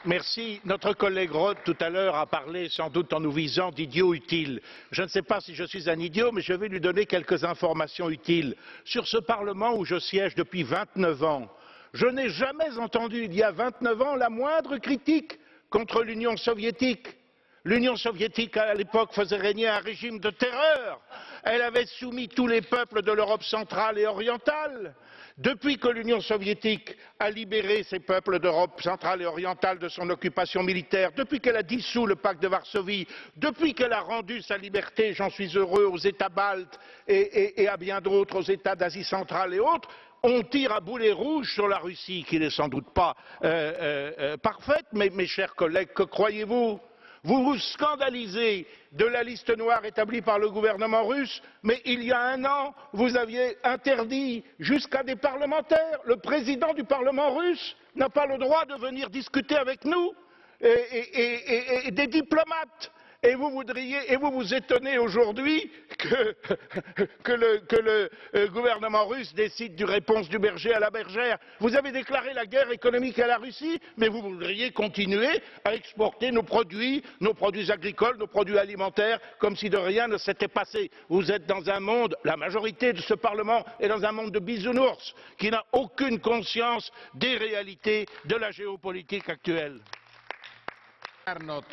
Merci. Notre collègue Roth, tout à l'heure, a parlé, sans doute en nous visant, d'idiot utile. Je ne sais pas si je suis un idiot, mais je vais lui donner quelques informations utiles. Sur ce Parlement où je siège depuis 29 ans, je n'ai jamais entendu, il y a 29 ans, la moindre critique contre l'Union soviétique. L'Union soviétique, à l'époque, faisait régner un régime de terreur. Elle avait soumis tous les peuples de l'Europe centrale et orientale. Depuis que l'Union soviétique a libéré ces peuples d'Europe centrale et orientale de son occupation militaire, depuis qu'elle a dissous le pacte de Varsovie, depuis qu'elle a rendu sa liberté, j'en suis heureux, aux États baltes et à bien d'autres, aux États d'Asie centrale et autres, on tire à boulet rouge sur la Russie, qui n'est sans doute pas parfaite, mais mes chers collègues, que croyez-vous? Vous vous scandalisez de la liste noire établie par le gouvernement russe, mais il y a un an, vous aviez interdit jusqu'à des parlementaires. Le président du Parlement russe n'a pas le droit de venir discuter avec nous et des diplomates. Et vous vous étonnez aujourd'hui que le gouvernement russe décide d'une réponse du berger à la bergère. Vous avez déclaré la guerre économique à la Russie, mais vous voudriez continuer à exporter nos produits agricoles, nos produits alimentaires, comme si de rien ne s'était passé. Vous êtes dans un monde, la majorité de ce Parlement est dans un monde de bisounours, qui n'a aucune conscience des réalités de la géopolitique actuelle. Arnott.